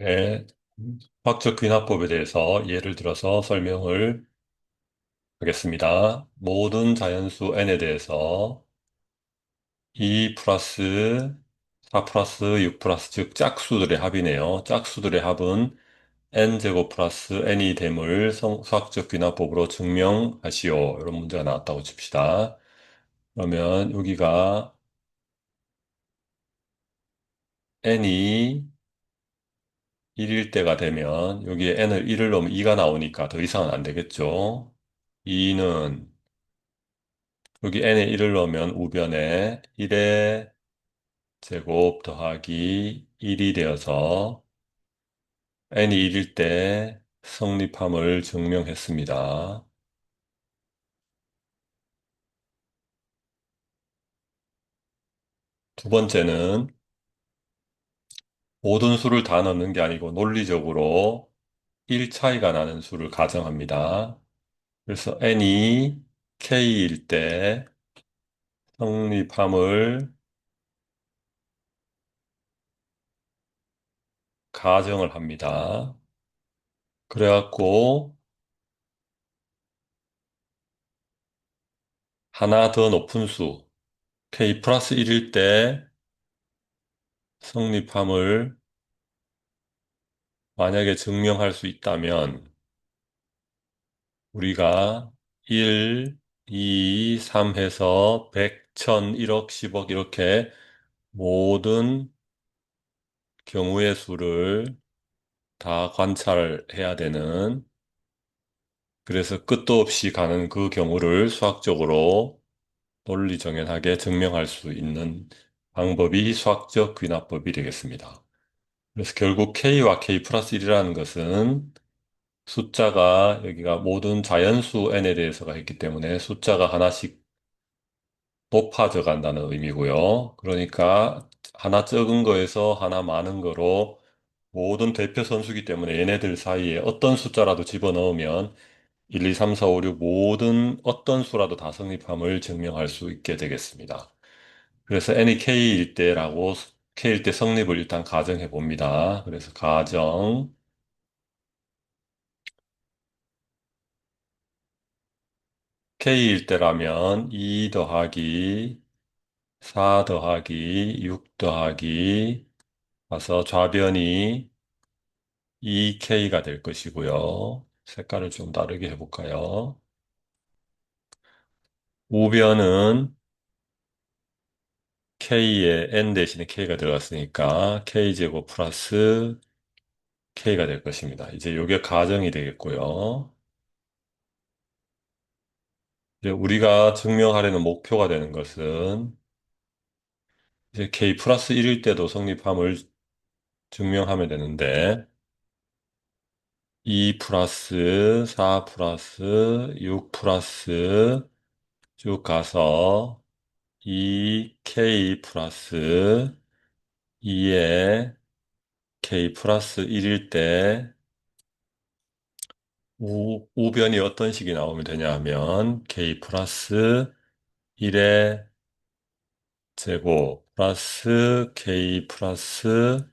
네, 화학적 귀납법에 대해서 예를 들어서 설명을 하겠습니다. 모든 자연수 n에 대해서 2 플러스 4 플러스 6 플러스 즉 짝수들의 합이네요. 짝수들의 합은 n제곱 플러스 n이 됨을 수학적 귀납법으로 증명하시오. 이런 문제가 나왔다고 칩시다. 그러면 여기가 n이 1일 때가 되면 여기에 n을 1을 넣으면 2가 나오니까 더 이상은 안 되겠죠. 2는 여기 n에 1을 넣으면 우변에 1의 제곱 더하기 1이 되어서 n이 1일 때 성립함을 증명했습니다. 두 번째는 모든 수를 다 넣는 게 아니고 논리적으로 1 차이가 나는 수를 가정합니다. 그래서 n이 k일 때 성립함을 가정을 합니다. 그래갖고 하나 더 높은 수 k 플러스 1일 때 성립함을 만약에 증명할 수 있다면 우리가 1, 2, 3 해서 100, 1000, 1억, 10억 이렇게 모든 경우의 수를 다 관찰해야 되는 그래서 끝도 없이 가는 그 경우를 수학적으로 논리정연하게 증명할 수 있는 방법이 수학적 귀납법이 되겠습니다. 그래서 결국 k와 k 플러스 1이라는 것은 숫자가 여기가 모든 자연수 n에 대해서가 있기 때문에 숫자가 하나씩 높아져 간다는 의미고요. 그러니까 하나 적은 거에서 하나 많은 거로 모든 대표 선수기 때문에 얘네들 사이에 어떤 숫자라도 집어넣으면 1, 2, 3, 4, 5, 6 모든 어떤 수라도 다 성립함을 증명할 수 있게 되겠습니다. 그래서 n이 k일 때라고 k일 때 성립을 일단 가정해 봅니다. 그래서 가정 k일 때라면 2 더하기 4 더하기 6 더하기 가서 좌변이 2k가 될 것이고요. 색깔을 좀 다르게 해볼까요? 우변은 k에 n 대신에 k가 들어갔으니까 k제곱 플러스 k가 될 것입니다. 이제 이게 가정이 되겠고요. 이제 우리가 증명하려는 목표가 되는 것은 이제 k 플러스 1일 때도 성립함을 증명하면 되는데 2 플러스 4 플러스 6 플러스 쭉 가서 2k 플러스 2에 k 플러스 1일 때 우변이 어떤 식이 나오면 되냐 하면 k 플러스 1의 제곱 플러스 k 플러스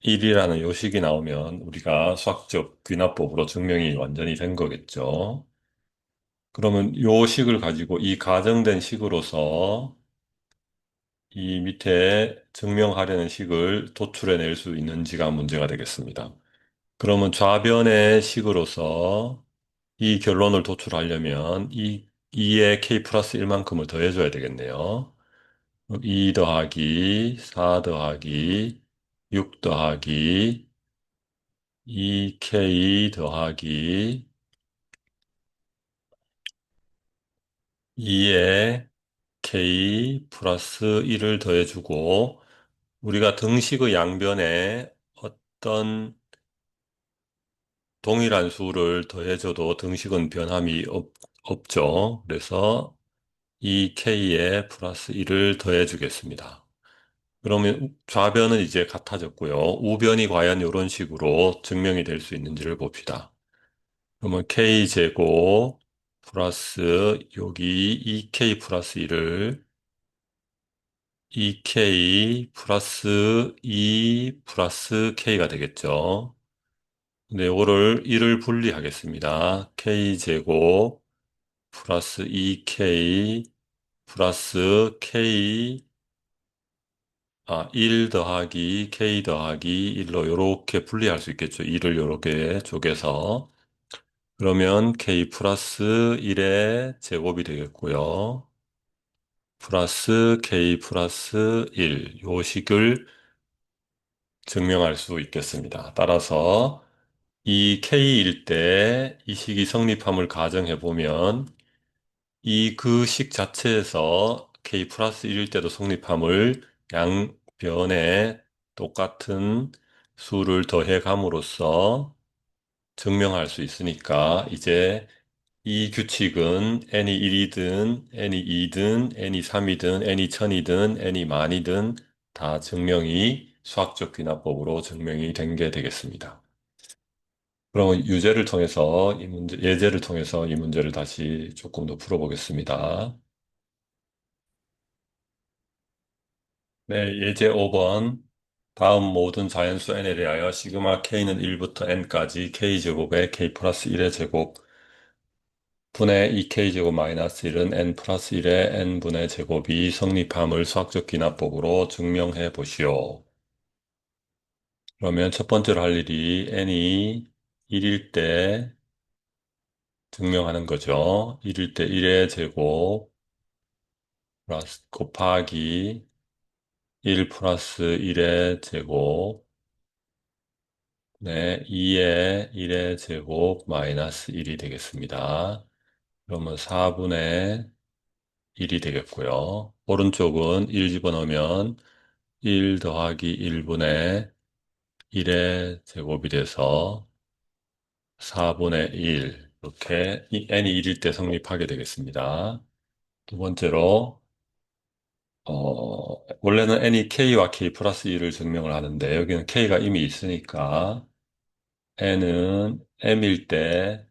1이라는 요식이 나오면 우리가 수학적 귀납법으로 증명이 완전히 된 거겠죠. 그러면 요 식을 가지고 이 가정된 식으로서 이 밑에 증명하려는 식을 도출해낼 수 있는지가 문제가 되겠습니다. 그러면 좌변의 식으로서 이 결론을 도출하려면 이 2에 k 플러스 1만큼을 더해줘야 되겠네요. 2 더하기 4 더하기 6 더하기 2k 더하기 2에 k 플러스 1을 더해주고 우리가 등식의 양변에 어떤 동일한 수를 더해줘도 등식은 변함이 없죠. 그래서 이 k에 플러스 1을 더해주겠습니다. 그러면 좌변은 이제 같아졌고요. 우변이 과연 이런 식으로 증명이 될 수 있는지를 봅시다. 그러면 k제곱 플러스 여기 2k 플러스 1을 2k 플러스 2 플러스 k가 되겠죠. 근데 이거를 1을 분리하겠습니다. k제곱 플러스 2k 플러스 k 1 더하기 k 더하기 1로 이렇게 분리할 수 있겠죠. 2를 이렇게 쪼개서. 그러면 k 플러스 1의 제곱이 되겠고요. 플러스 k 플러스 1. 요 식을 증명할 수 있겠습니다. 따라서 이 k일 때 이 식이 성립함을 가정해 보면 이 그 식 자체에서 k 플러스 1일 때도 성립함을 양변에 똑같은 수를 더해 감으로써 증명할 수 있으니까 이제 이 규칙은 n이 1이든 n이 2든 n이 3이든 n이 1000이든 n이 만이든 다 증명이 수학적 귀납법으로 증명이 된 게 되겠습니다. 그럼 유제를 통해서 이 문제, 예제를 통해서 이 문제를 다시 조금 더 풀어보겠습니다. 네, 예제 5번. 다음 모든 자연수 n에 대하여 시그마 k는 1부터 n까지 k제곱에 k 플러스 1의 제곱 분의 2k제곱 마이너스 1은 n 플러스 1의 n분의 제곱이 성립함을 수학적 기납법으로 증명해 보시오. 그러면 첫 번째로 할 일이 n이 1일 때 증명하는 거죠. 1일 때 1의 제곱 플러스 곱하기 1 플러스 1의 제곱 네, 2의 1의 제곱 마이너스 1이 되겠습니다. 그러면 4분의 1이 되겠고요. 오른쪽은 1 집어넣으면 1 더하기 1분의 1의 제곱이 돼서 4분의 1 이렇게 n이 1일 때 성립하게 되겠습니다. 두 번째로 원래는 n이 k와 k 플러스 1을 증명을 하는데 여기는 k가 이미 있으니까 n은 m일 때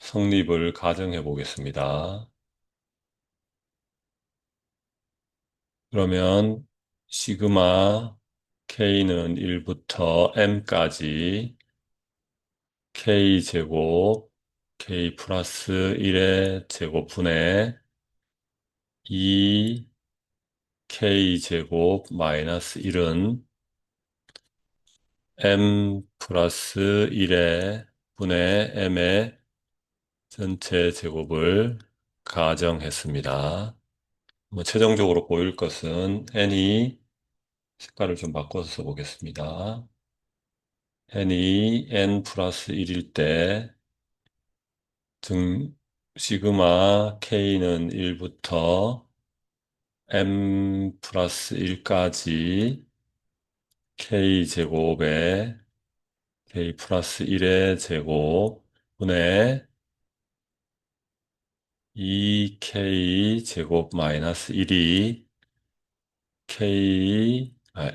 성립을 가정해 보겠습니다. 그러면 시그마 k는 1부터 m까지 k제곱 k 플러스 1의 제곱분의 2k제곱 마이너스 1은 m 플러스 1의 분의 m의 전체 제곱을 가정했습니다. 뭐 최종적으로 보일 것은 n이 색깔을 좀 바꿔서 써보겠습니다. n이 n 플러스 1일 때 시그마 k는 1부터 m 플러스 1까지 k제곱에 k 플러스 1의 제곱 분의 2k 제곱 마이너스 1이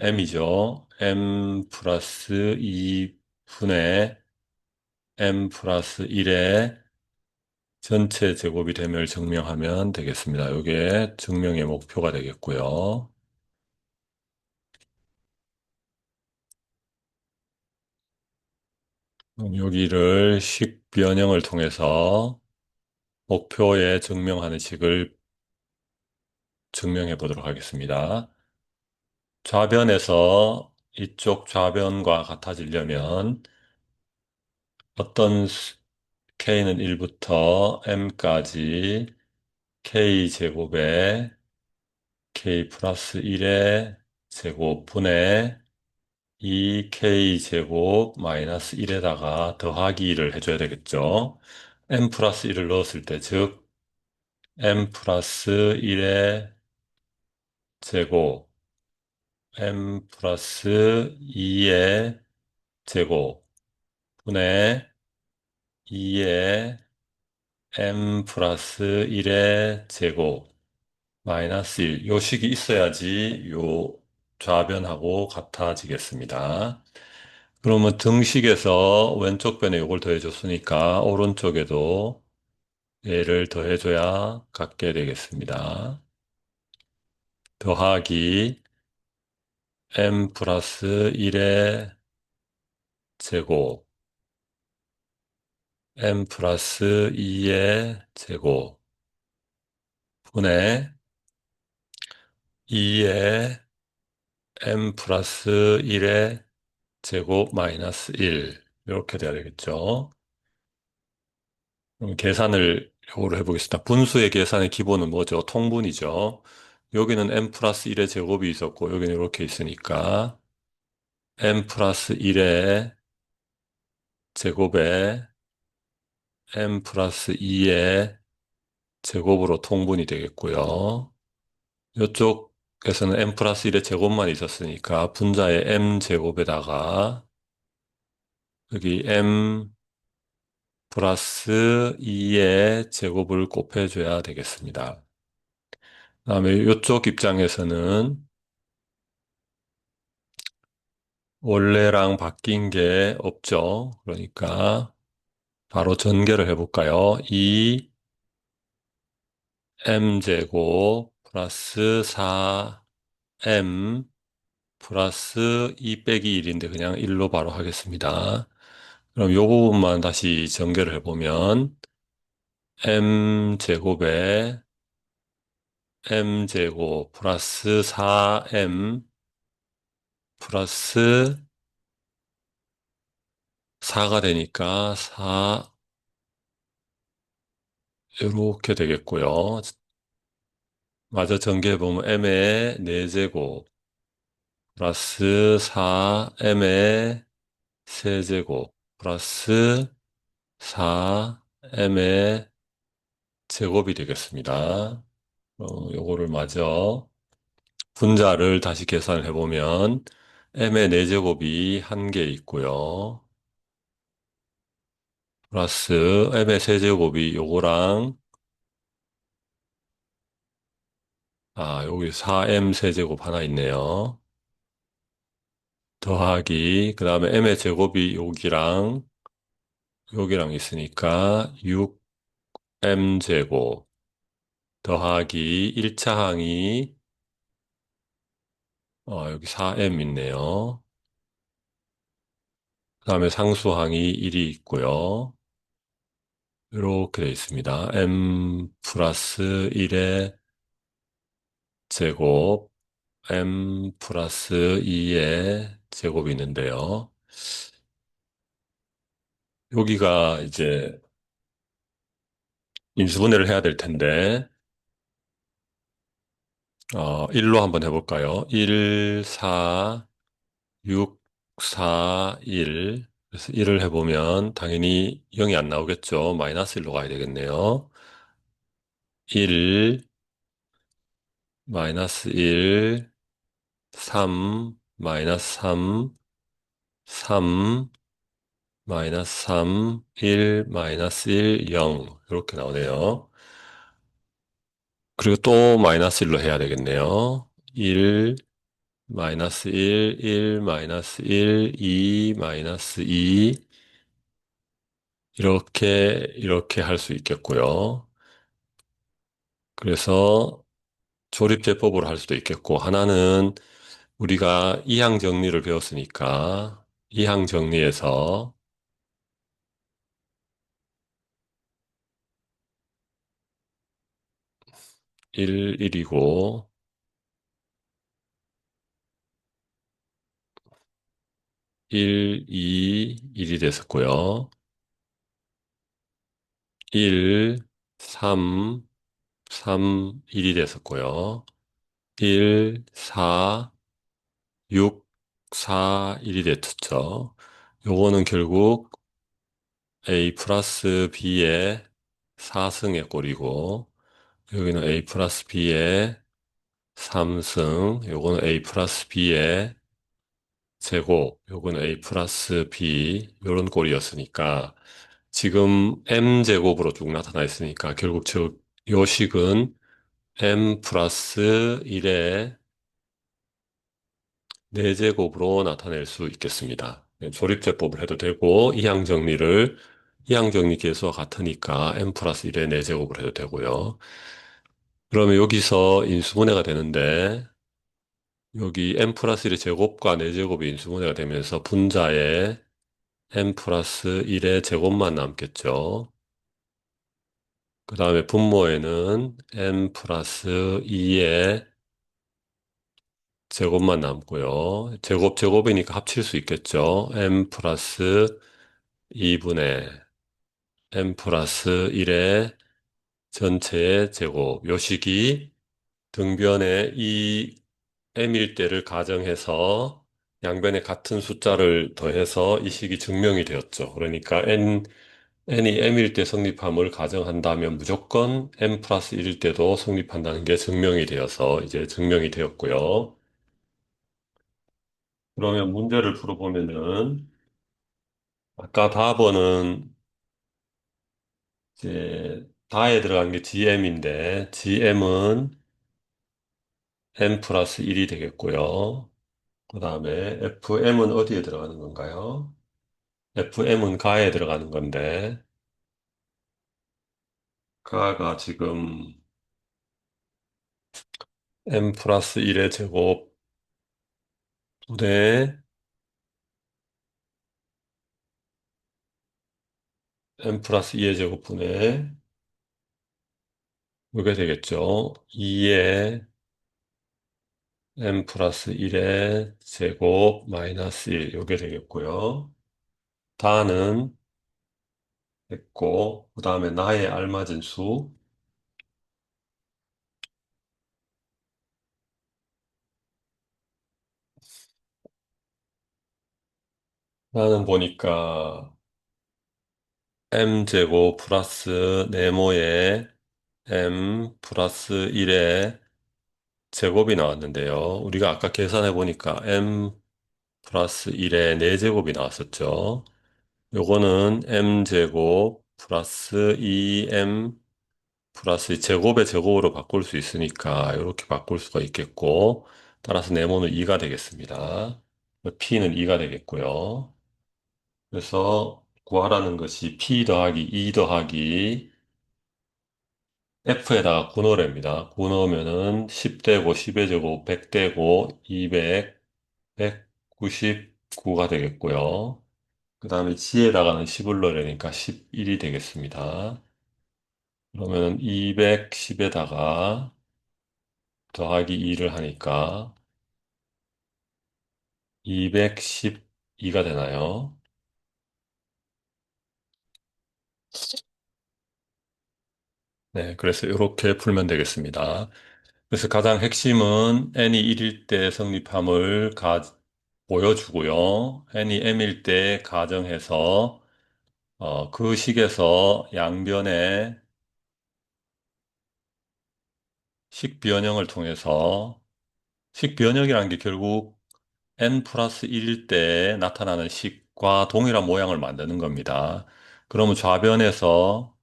m이죠. m 플러스 2분의 m 플러스 1의 전체 제곱이 됨을 증명하면 되겠습니다. 이게 증명의 목표가 되겠고요. 그럼 여기를 식 변형을 통해서 목표에 증명하는 식을 증명해 보도록 하겠습니다. 좌변에서 이쪽 좌변과 같아지려면 어떤 k는 1부터 m까지 k제곱에 k 플러스 1의 제곱분의 2k제곱 마이너스 1에다가 더하기를 해줘야 되겠죠. m 플러스 1을 넣었을 때, 즉 m 플러스 1의 제곱, m 플러스 2의 제곱, 분의 2의 m 플러스 1의 제곱, 마이너스 1. 요 식이 있어야지 요 좌변하고 같아지겠습니다. 그러면 등식에서 왼쪽 변에 요걸 더해줬으니까 오른쪽에도 얘를 더해줘야 같게 되겠습니다. 더하기 m 플러스 1의 제곱, m 플러스 2의 제곱, 분의 2의 m 플러스 1의 제곱 마이너스 1. 이렇게 돼야 되겠죠. 그럼 계산을 요거로 해보겠습니다. 분수의 계산의 기본은 뭐죠? 통분이죠. 여기는 m 플러스 1의 제곱이 있었고, 여기는 이렇게 있으니까, m 플러스 1의 제곱에 m 플러스 2의 제곱으로 통분이 되겠고요. 이쪽에서는 m 플러스 1의 제곱만 있었으니까 분자의 m 제곱에다가 여기 m 플러스 2의 제곱을 곱해줘야 되겠습니다. 그다음에 이쪽 입장에서는 원래랑 바뀐 게 없죠. 그러니까 바로 전개를 해볼까요? 2m제곱 플러스 4m 플러스 2 빼기 1인데 그냥 1로 바로 하겠습니다. 그럼 이 부분만 다시 전개를 해보면 m제곱에 m제곱 플러스 4m 플러스 4가 되니까 4 이렇게 되겠고요. 마저 전개해보면 m의 4제곱 플러스 4m의 세제곱 플러스 4m의 제곱이 되겠습니다. 요거를 마저 분자를 다시 계산을 해보면 m의 4제곱이 1개 있고요. 플러스 m의 세제곱이 요거랑 여기 4m 세제곱 하나 있네요. 더하기 그 다음에 m의 제곱이 여기랑 있으니까 6m 제곱 더하기 1차 항이 여기 4m 있네요. 그 다음에 상수항이 1이 있고요. 이렇게 되어 있습니다. m 플러스 1의 제곱, m 플러스 2의 제곱이 있는데요. 여기가 이제 인수분해를 해야 될 텐데, 1로 한번 해볼까요? 1, 4, 6, 4, 1. 그래서 1을 해보면 당연히 0이 안 나오겠죠. 마이너스 1로 가야 되겠네요. 1, 마이너스 1, 3, 마이너스 3, 3, 마이너스 3, 1, 마이너스 1, 0. 이렇게 나오네요. 그리고 또 마이너스 1로 해야 되겠네요. 1, 마이너스 1, 1, 마이너스 1, 2, 마이너스 2. 이렇게 할 수 있겠고요. 그래서 조립제법으로 할 수도 있겠고, 하나는 우리가 이항 정리를 배웠으니까, 이항 정리에서 1, 1이고, 1, 2, 1이 됐었고요. 1, 3, 3, 1이 됐었고요. 1, 4, 6, 4, 1이 됐었죠. 요거는 결국 A 플러스 B의 4승의 꼴이고, 여기는 A 플러스 B의 3승, 요거는 A 플러스 B의 제곱, 요거는 A 플러스 B, 요런 꼴이었으니까, 지금 M제곱으로 쭉 나타나 있으니까, 결국 요 식은 M 플러스 1의 4제곱으로 나타낼 수 있겠습니다. 조립제법을 해도 되고, 이항정리 계수와 같으니까 M 플러스 1의 4제곱을 해도 되고요. 그러면 여기서 인수분해가 되는데, 여기 n 플러스 1의 제곱과 4제곱이 인수분해가 되면서 분자에 n 플러스 1의 제곱만 남겠죠. 그 다음에 분모에는 n 플러스 2의 제곱만 남고요. 제곱이니까 합칠 수 있겠죠. n 플러스 2분의 n 플러스 1의 전체의 제곱. 요식이 등변의 이 m일 때를 가정해서 양변에 같은 숫자를 더해서 이 식이 증명이 되었죠. 그러니까 n이 m일 때 성립함을 가정한다면 무조건 n 플러스 1일 때도 성립한다는 게 증명이 되어서 이제 증명이 되었고요. 그러면 문제를 풀어보면은 아까 답은 이제 다에 들어간 게 gm인데 gm은 n 플러스 1이 되겠고요. 그 다음에 fm은 어디에 들어가는 건가요? fm은 가에 들어가는 건데 가가 지금 n 플러스 1의 제곱 분의 n 플러스 2의 제곱 분의 이게 되겠죠. 2의 n 플러스 1의 제곱 마이너스 1 이게 되겠고요. 다는 됐고 그 다음에 나에 알맞은 수 나는 보니까 m제곱 플러스 네모의 m 플러스 1의 제곱이 나왔는데요. 우리가 아까 계산해 보니까 m 플러스 1의 4제곱이 나왔었죠. 요거는 m제곱 플러스 2m 플러스 제곱의 제곱으로 바꿀 수 있으니까 이렇게 바꿀 수가 있겠고 따라서 네모는 2가 되겠습니다. p는 2가 되겠고요. 그래서 구하라는 것이 p 더하기 2 더하기 f에다가 군호랍니다. 군호면은 10되고 10의 제곱 100되고 200 199가 되겠고요. 그 다음에 g에다가는 10을 넣으려니까 11이 되겠습니다. 그러면 210에다가 더하기 2를 하니까 212가 되나요? 네, 그래서 이렇게 풀면 되겠습니다. 그래서 가장 핵심은 n이 1일 때 성립함을 보여주고요. n이 m일 때 가정해서 그 식에서 양변의 식변형을 통해서 식변형이라는 게 결국 n 플러스 1일 때 나타나는 식과 동일한 모양을 만드는 겁니다. 그러면 좌변에서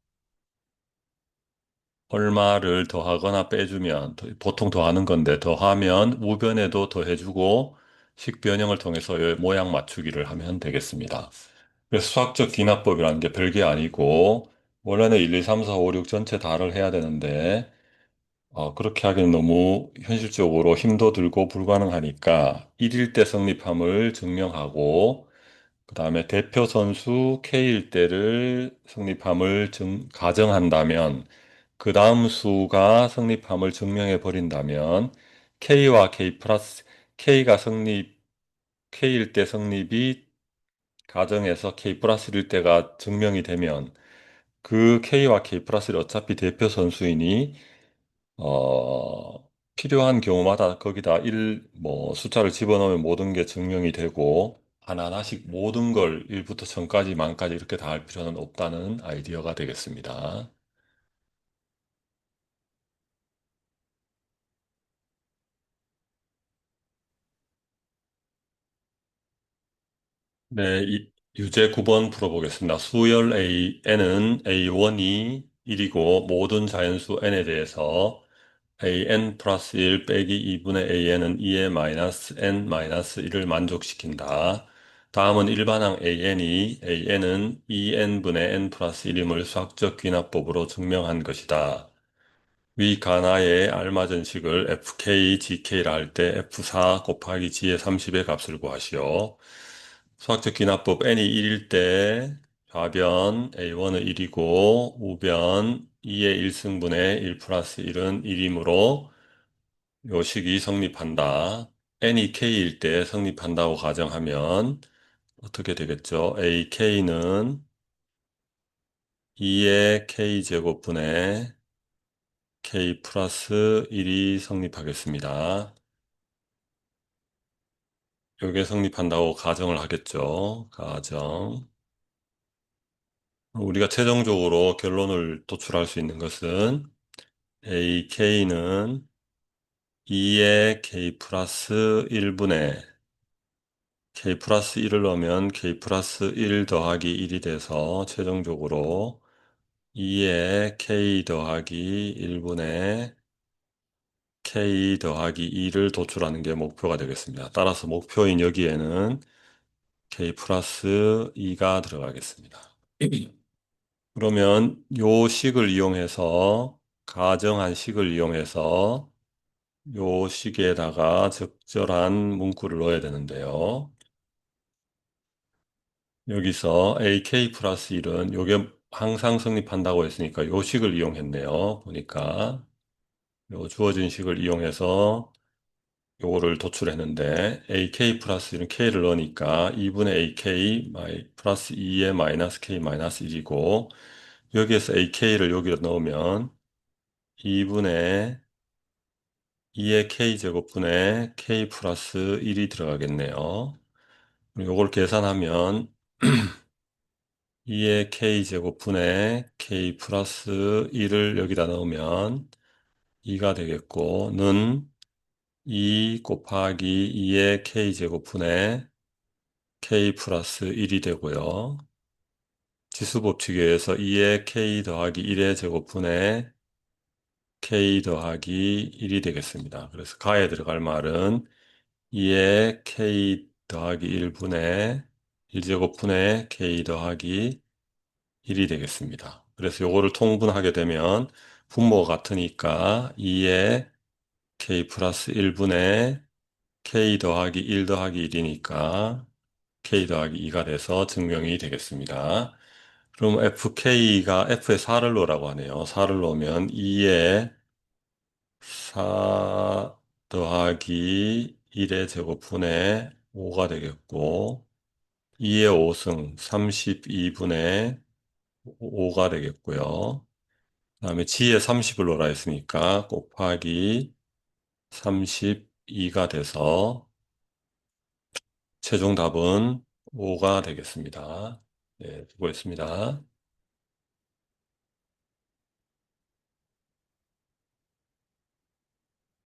얼마를 더하거나 빼주면 보통 더하는 건데 더하면 우변에도 더해주고 식변형을 통해서 이 모양 맞추기를 하면 되겠습니다. 그래서 수학적 기납법이라는 게 별게 아니고 원래는 1, 2, 3, 4, 5, 6 전체 다를 해야 되는데 그렇게 하기는 너무 현실적으로 힘도 들고 불가능하니까 1일 때 성립함을 증명하고 그 다음에 대표 선수 K일 때를 성립함을 가정한다면 그 다음 수가 성립함을 증명해 버린다면 K와 K 플러스 K가 K일 때 성립이 가정해서 K 플러스일 때가 증명이 되면 그 K와 K 플러스를 어차피 대표 선수이니 필요한 경우마다 거기다 숫자를 집어넣으면 모든 게 증명이 되고, 하나하나씩 모든 걸 1부터 1000까지, 만까지 이렇게 다 할 필요는 없다는 아이디어가 되겠습니다. 네, 유제 9번 풀어보겠습니다. 수열 N은 A1이 1이고, 모든 자연수 N에 대해서 AN 플러스 1 빼기 2분의 AN은 2의 마이너스 N 마이너스 1을 만족시킨다. 다음은 일반항 AN은 2N분의 N 플러스 1임을 수학적 귀납법으로 증명한 것이다. 위 가나의 알맞은 식을 fk, gk라 할 때 f4 곱하기 g의 30의 값을 구하시오. 수학적 기납법 n이 1일 때 좌변 a1은 1이고 우변 2의 1승분의 1 플러스 1은 1이므로 요 식이 성립한다. n이 k일 때 성립한다고 가정하면 어떻게 되겠죠? ak는 2의 k제곱분의 k 플러스 1이 성립하겠습니다. 요게 성립한다고 가정을 하겠죠. 가정. 우리가 최종적으로 결론을 도출할 수 있는 것은 ak는 2의 k 플러스 1분의 k 플러스 1을 넣으면 k 플러스 1 더하기 1이 돼서 최종적으로 2의 k 더하기 1분의 k 더하기 2를 도출하는 게 목표가 되겠습니다. 따라서 목표인 여기에는 k 플러스 2가 들어가겠습니다. 그러면 요 식을 이용해서 가정한 식을 이용해서 요 식에다가 적절한 문구를 넣어야 되는데요. 여기서 AK 플러스 1은 요게 항상 성립한다고 했으니까 요 식을 이용했네요. 보니까 요 주어진 식을 이용해서 요거를 도출했는데 AK 플러스 1은 K를 넣으니까 2분의 AK 플러스 2의 마이너스 K 마이너스 1이고 여기에서 AK를 여기로 넣으면 2분의 2의 K제곱분의 K 플러스 1이 들어가겠네요. 요걸 계산하면 2의 K제곱분의 K 플러스 1을 여기다 넣으면 2가 되겠고 는 2 곱하기 2의 K제곱분의 K 플러스 1이 되고요. 지수법칙에 의해서 2의 K 더하기 1의 제곱분의 K 더하기 1이 되겠습니다. 그래서 가에 들어갈 말은 2의 K 더하기 1분의 1제곱분의 K 더하기 1이 되겠습니다. 그래서 요거를 통분하게 되면 분모가 같으니까 2의 K 플러스 1분의 K 더하기 1 더하기 1이니까 K 더하기 2가 돼서 증명이 되겠습니다. 그럼 FK가 F에 4를 넣으라고 하네요. 4를 넣으면 2에 4 더하기 1의 제곱분의 5가 되겠고 2의 5승 32분의 5가 되겠고요. 그 다음에 G에 30을 넣으라 했으니까 곱하기 32가 돼서 최종 답은 5가 되겠습니다. 네, 수고했습니다.